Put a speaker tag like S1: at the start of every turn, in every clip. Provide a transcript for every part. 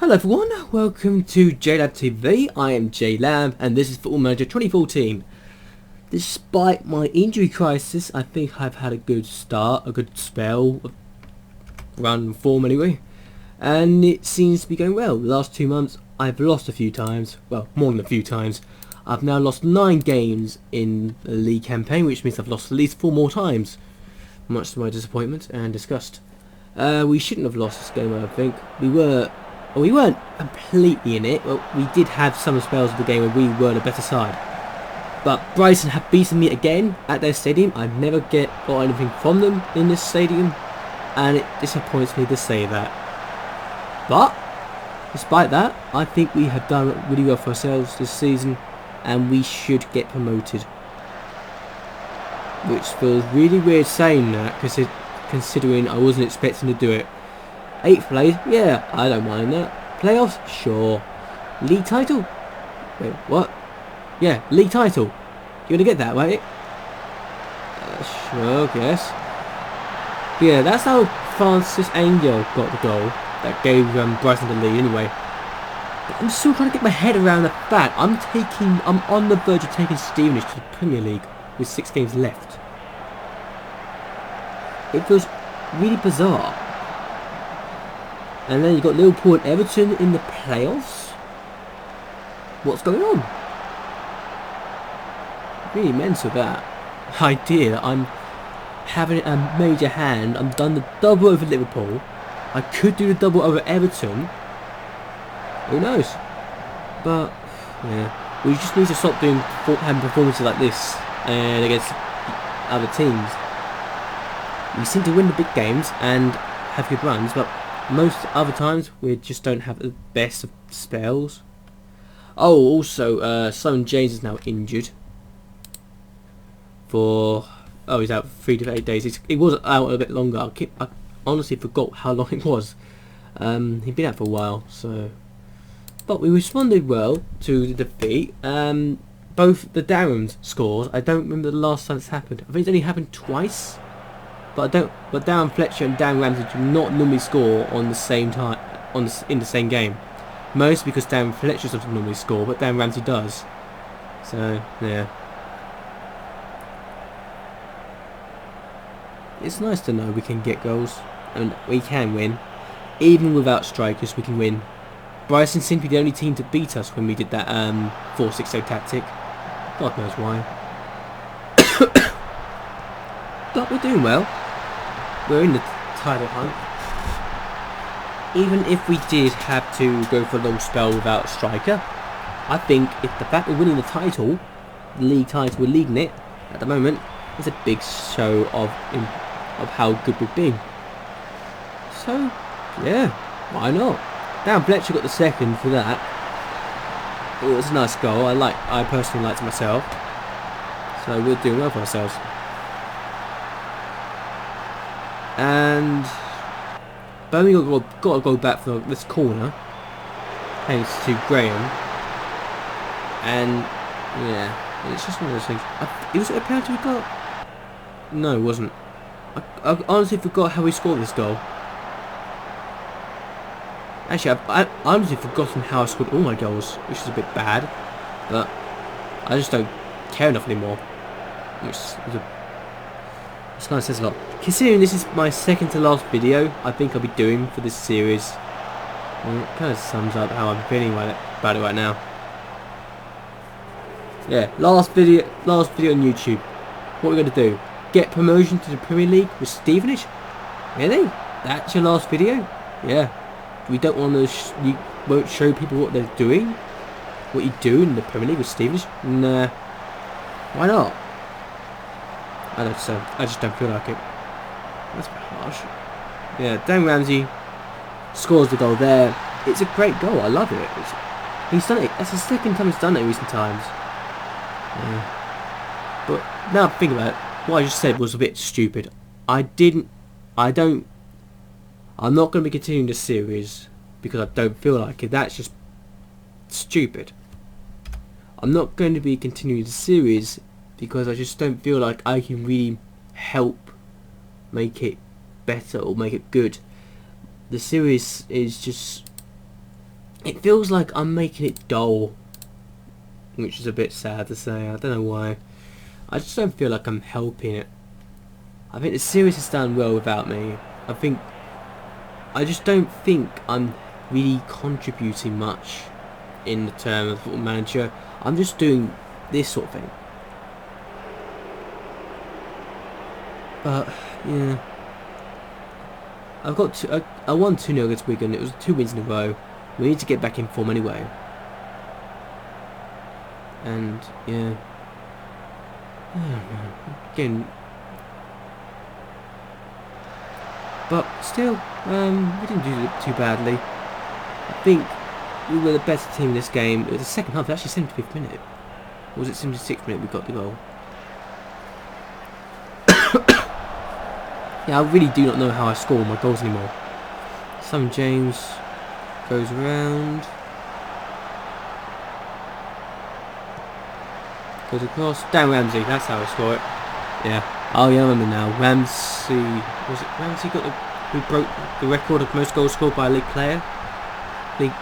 S1: Hello everyone, welcome to JLABTV. I am JLAB and this is Football Manager 2014. Despite my injury crisis, I think I've had a good start, a good spell, around form anyway, and it seems to be going well. The last 2 months I've lost a few times, well more than a few times. I've now lost 9 games in the league campaign, which means I've lost at least 4 more times, much to my disappointment and disgust. We shouldn't have lost this game, I think. We weren't completely in it. Well, we did have some spells of the game where we were the better side. But Brighton have beaten me again at their stadium. I've never got anything from them in this stadium, and it disappoints me to say that. But despite that, I think we have done really well for ourselves this season, and we should get promoted. Which feels really weird saying that, considering I wasn't expecting to do it. 8th place, yeah, I don't mind that. Playoffs, sure. League title? Wait, what? Yeah, league title. You gonna get that, right? Sure, guess. Yeah, that's how Francis Angel got the goal that gave Brighton the lead anyway. But I'm still trying to get my head around the fact I'm on the verge of taking Stevenage to the Premier League with 6 games left. It feels really bizarre. And then you've got Liverpool and Everton in the playoffs. What's going on? Really mental, that idea that I'm having a major hand. I'm done the double over Liverpool. I could do the double over Everton. Who knows? But yeah, we just need to stop having performances like this and against other teams. We seem to win the big games and have good runs, but most other times we just don't have the best of spells. Oh, also, Son James is now injured. He's out 3 to 8 days. He was out a bit longer. I honestly forgot how long it was. He'd been out for a while, so. But we responded well to the defeat. Both the Darren's scores. I don't remember the last time it's happened. I think it's only happened twice. But Darren Fletcher and Darren Ramsey do not normally score on the same time in the same game. Mostly because Darren Fletcher doesn't normally score, but Darren Ramsey does. So yeah, it's nice to know we can get goals and we can win, even without strikers. We can win. Brighton seemed to be the only team to beat us when we did that 4-6-0 tactic. God knows why. But we're doing well. We're in the title hunt. Even if we did have to go for a long spell without a striker, I think if the fact we're winning the title, the league title, we're leading it at the moment, is a big show of how good we've been. So yeah, why not? Dan Fletcher got the second for that. It was a nice goal. I personally liked it myself. So we're doing well for ourselves. And Birmingham got to go back for this corner, thanks to Graham. And yeah, it's just one of those things. Was it a penalty we got? No, it wasn't. I honestly forgot how we scored this goal. Actually, I honestly forgotten how I scored all my goals, which is a bit bad. But I just don't care enough anymore. This kind of says a lot. Considering this is my second to last video I think I'll be doing for this series, well, it kind of sums up how I'm feeling about it right now. Yeah, last video on YouTube. What we're going to do? Get promotion to the Premier League with Stevenage? Really? That's your last video? Yeah. We don't want to. You won't show people what they're doing. What you do in the Premier League with Stevenage? Nah. Why not? I just don't feel like it. That's a bit harsh. Yeah, Dan Ramsey scores the goal there. It's a great goal. I love it. He's done it. That's the second time he's done it in recent times. Yeah. But now I think about it, what I just said was a bit stupid. I'm not going to be continuing this series because I don't feel like it. That's just stupid. I'm not going to be continuing the series because I just don't feel like I can really help make it better or make it good. The series is just It feels like I'm making it dull, which is a bit sad to say. I don't know why. I just don't feel like I'm helping it. I think the series has done well without me. I just don't think I'm really contributing much in the term of Football Manager. I'm just doing this sort of thing. But yeah, I won 2-0 against Wigan. It was 2 wins in a row. We need to get back in form anyway. And yeah, again, but still, we didn't do it too badly. I think we were the better team in this game. It was the second half, actually 75th minute. Or was it 76th minute we got the goal? Yeah, I really do not know how I score my goals anymore. Sam James goes around. Goes across. Dan Ramsey, that's how I score it. Yeah. Oh yeah, I remember now. Ramsey, was it Ramsey who broke the record of most goals scored by a league player?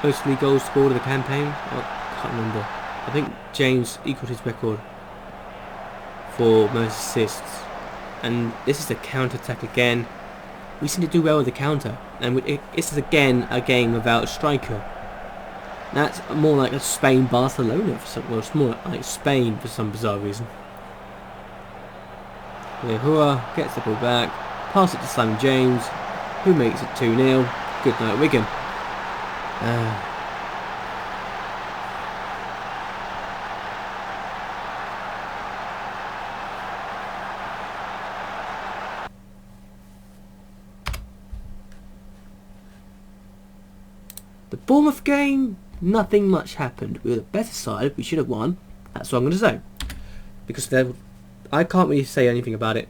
S1: Most league goals scored of the campaign? I can't remember. I think James equalled his record for most assists. And this is the counter-attack again. We seem to do well with the counter. And this is again a game without a striker. That's more like a Spain-Barcelona for some, well, it's more like Spain for some bizarre reason. Hua gets the ball back, pass it to Simon James, who makes it 2-0. Good night, Wigan. The Bournemouth game, nothing much happened. We were the better side. We should have won. That's what I'm going to say. Because I can't really say anything about it.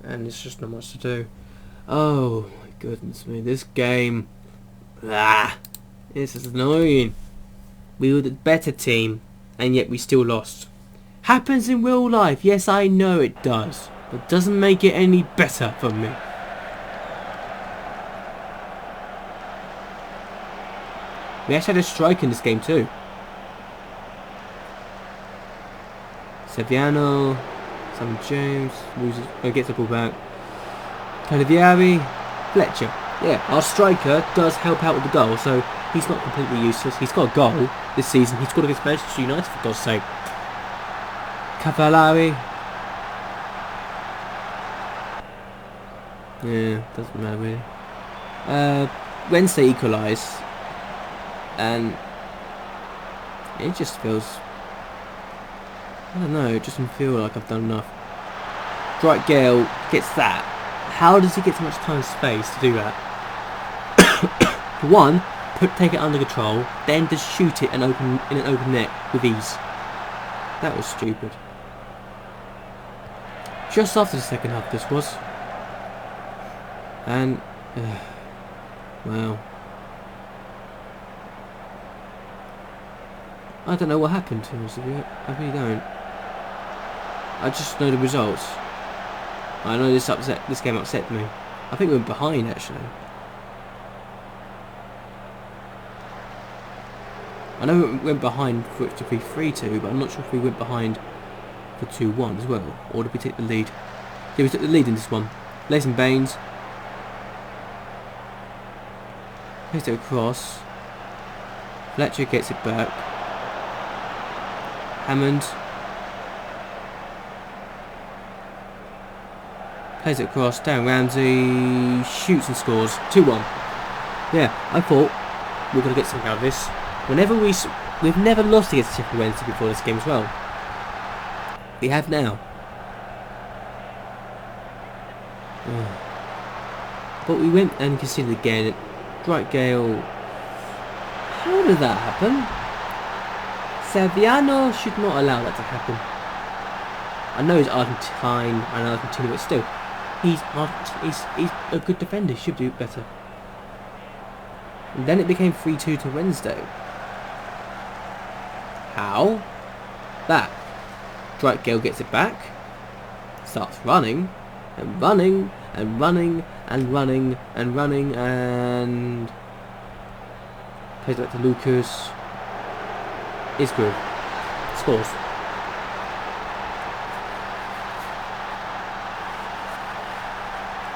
S1: And it's just not much to do. Oh, my goodness me. This game. This is annoying. We were the better team. And yet we still lost. Happens in real life. Yes, I know it does. But doesn't make it any better for me. We actually had a strike in this game too. Seviano, Sam James gets the ball back. Calavieri, Fletcher. Yeah, our striker does help out with the goal, so he's not completely useless. He's got a goal this season. He's scored against Manchester United, for God's sake. Cavallari. Yeah, doesn't matter really. Wednesday equalised. And it just feels, I don't know, it doesn't feel like I've done enough. Dwight Gale gets that. How does he get so much time and space to do that? One, take it under control, then just shoot it in an open net with ease. That was stupid. Just after the second half this was. And, wow. I don't know what happened to us. I really don't. I just know the results. I know this game upset me. I think we went behind actually. I know we went behind for it to be 3-2, but I'm not sure if we went behind for 2-1 as well, or did we take the lead? Yeah, we took the lead in this one. Leighton Baines. Plays it across. Fletcher gets it back. Hammond plays it across. Dan Ramsey shoots and scores. 2-1. Yeah, I thought we were going to get something out of this. We've never lost against Sheffield Wednesday before this game as well. We have now. But we went and conceded again. Dwight Gale. How did that happen? Seviano should not allow that to happen. I know he's Argentine and Argentina, but still, he's a good defender. He should do better. And then it became 3-2 to Wednesday. How? That. Dwight Gale gets it back, starts running, and running, and running, and running, and running, and Plays back to Lucas. Is good. Scores.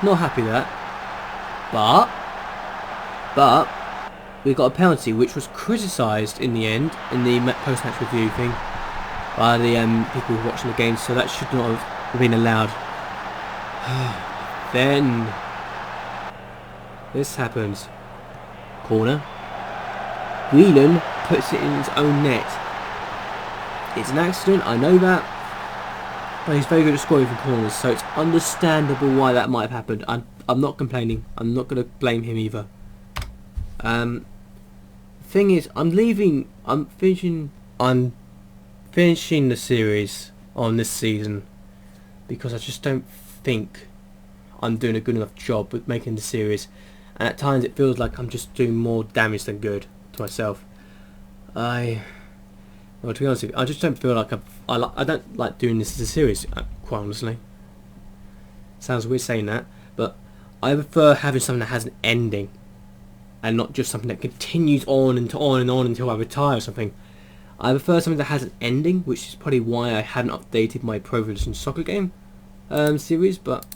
S1: Not happy with that. But we got a penalty which was criticised in the end in the post-match review thing by the people watching the game, so that should not have been allowed. Then this happens. Corner. Whelan puts it in his own net. It's an accident, I know that, but he's very good at scoring from corners, so it's understandable why that might have happened. I'm not complaining. I'm not going to blame him either. Thing is, I'm finishing the series on this season because I just don't think I'm doing a good enough job with making the series, and at times it feels like I'm just doing more damage than good to myself. Well, to be honest with you, I just don't feel like I don't like doing this as a series, quite honestly. Sounds weird saying that, but I prefer having something that has an ending and not just something that continues on and on until I retire or something. I prefer something that has an ending, which is probably why I haven't updated my Pro Evolution Soccer game series, but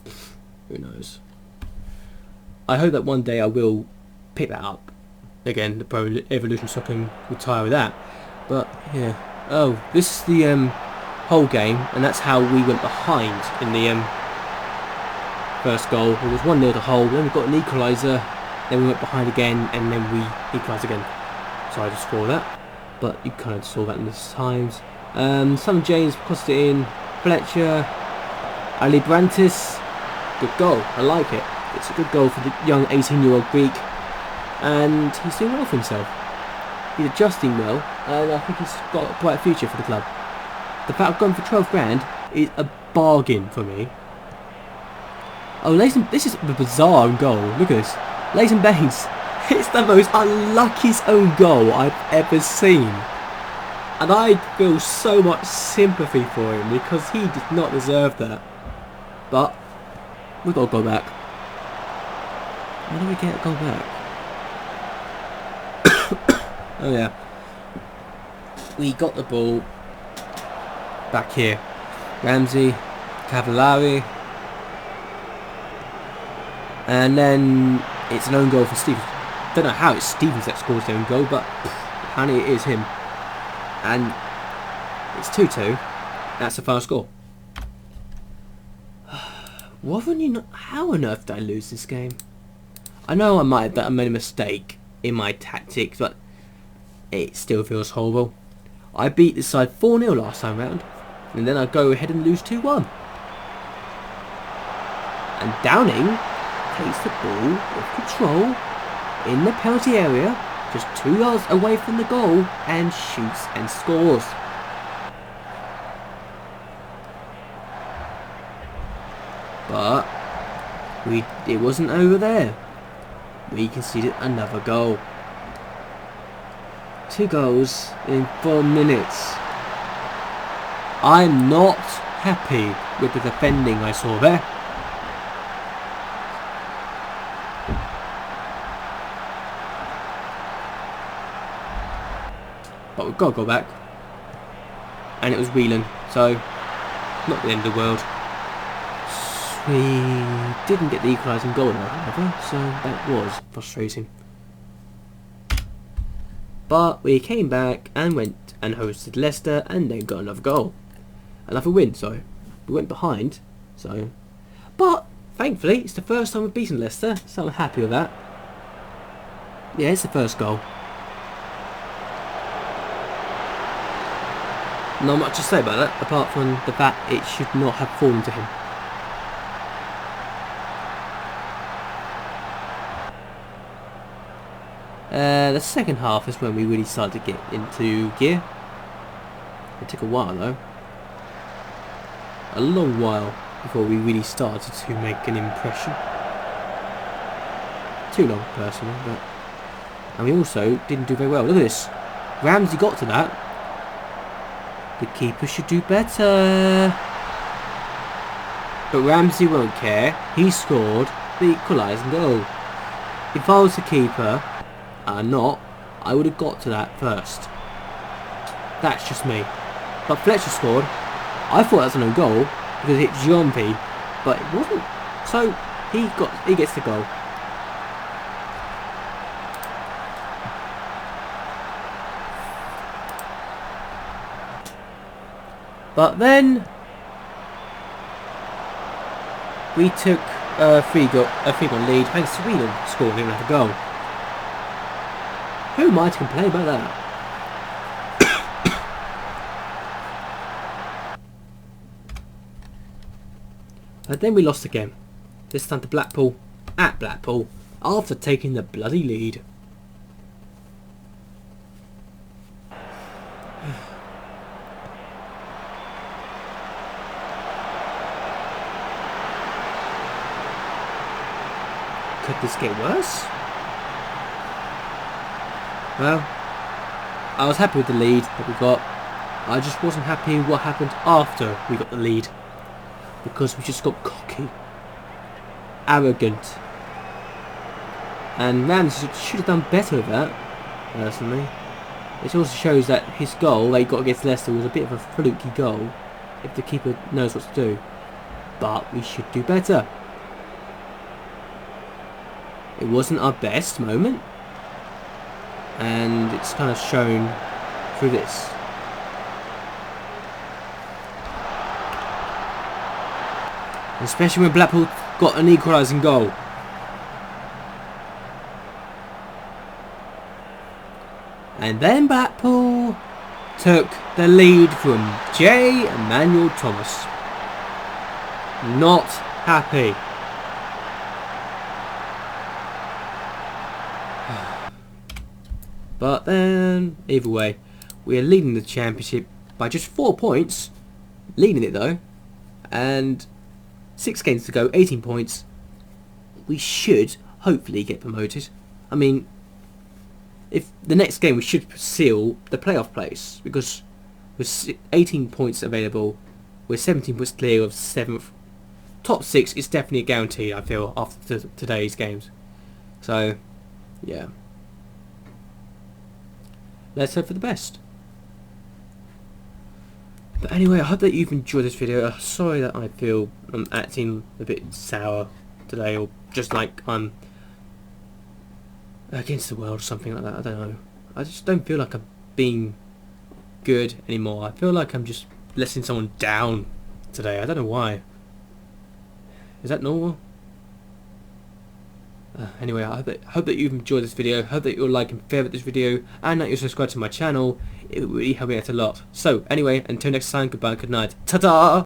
S1: who knows. I hope that one day I will pick that up again, the Pro Evolution Soccer, and retire with that. But yeah, oh, this is the whole game, and that's how we went behind in the first goal. It was 1-0 to Hull, then we got an equaliser, then we went behind again, and then we equalised again. So I just scored that, but you kind of saw that in this times. Son James crossed it in, Fletcher, Ali Brantis, good goal, I like it. It's a good goal for the young 18-year-old Greek, and he's doing well for himself. He's adjusting well, and I think he's got a bright future for the club. The fact of going for 12 grand is a bargain for me. Oh, this is a bizarre own goal. Look at this. Leighton Baines. It's the most unluckiest own goal I've ever seen. And I feel so much sympathy for him because he did not deserve that. But we've got to go back. How do we get a goal back? Oh yeah. We got the ball back here. Ramsey, Cavallari, and then it's an own goal for Stevens. Don't know how it's Stevens that scores the own goal, but apparently it is him. And it's 2-2. That's the final score. How on earth did I lose this game? I know I made a mistake in my tactics, but it still feels horrible. I beat this side 4-0 last time round, and then I go ahead and lose 2-1. And Downing takes the ball with control in the penalty area, just 2 yards away from the goal, and shoots and scores. But it wasn't over there. We conceded another goal. 2 goals in 4 minutes. I'm not happy with the defending I saw there. But we've got to go back. And it was Whelan, so not the end of the world. We didn't get the equalising goal now, however, so that was frustrating. But we came back and went and hosted Leicester and then got another goal. Another win, sorry. We went behind, so... But, thankfully, it's the first time we've beaten Leicester, so I'm happy with that. Yeah, it's the first goal. Not much to say about that, apart from the fact it should not have fallen to him. The second half is when we really started to get into gear. It took a while though. A long while before we really started to make an impression. Too long personally, but... And we also didn't do very well. Look at this. Ramsey got to that. The keeper should do better. But Ramsey won't care. He scored the equalising goal. If I was the keeper, I would have got to that first. That's just me. But Fletcher scored. I thought that was an own goal because it hit Jumpy, but it wasn't. So he gets the goal. But then we took a 3-goal lead thanks to Whelan scoring another goal. Who am I to complain about that? And then we lost again. This time to Blackpool, at Blackpool, after taking the bloody lead. Could this get worse? Well, I was happy with the lead that we got. I just wasn't happy with what happened after we got the lead. Because we just got cocky, arrogant, and Ramsey should have done better with that, personally. It also shows that his goal that he got against Leicester was a bit of a fluky goal, if the keeper knows what to do. But we should do better. It wasn't our best moment, and it's kind of shown through this. Especially when Blackpool got an equalising goal. And then Blackpool took the lead from J. Emmanuel Thomas. Not happy. But then, either way, we are leading the championship by just 4 points. Leading it though. And 6 games to go, 18 points. We should hopefully get promoted. I mean, if the next game we should seal the playoff place, because with 18 points available, we're 17 points clear of 7th. Top 6 is definitely a guarantee, I feel, after today's games. So, yeah. Let's hope for the best. But anyway, I hope that you've enjoyed this video. Sorry that I feel I'm acting a bit sour today, or just like I'm against the world or something like that. I don't know. I just don't feel like I'm being good anymore. I feel like I'm just letting someone down today. I don't know why. Is that normal? Anyway, I hope that you've enjoyed this video. Hope that you'll like and favourite this video, and that you'll subscribe to my channel. It would really help me out a lot. So, anyway, until next time, goodbye, good night. Ta-da!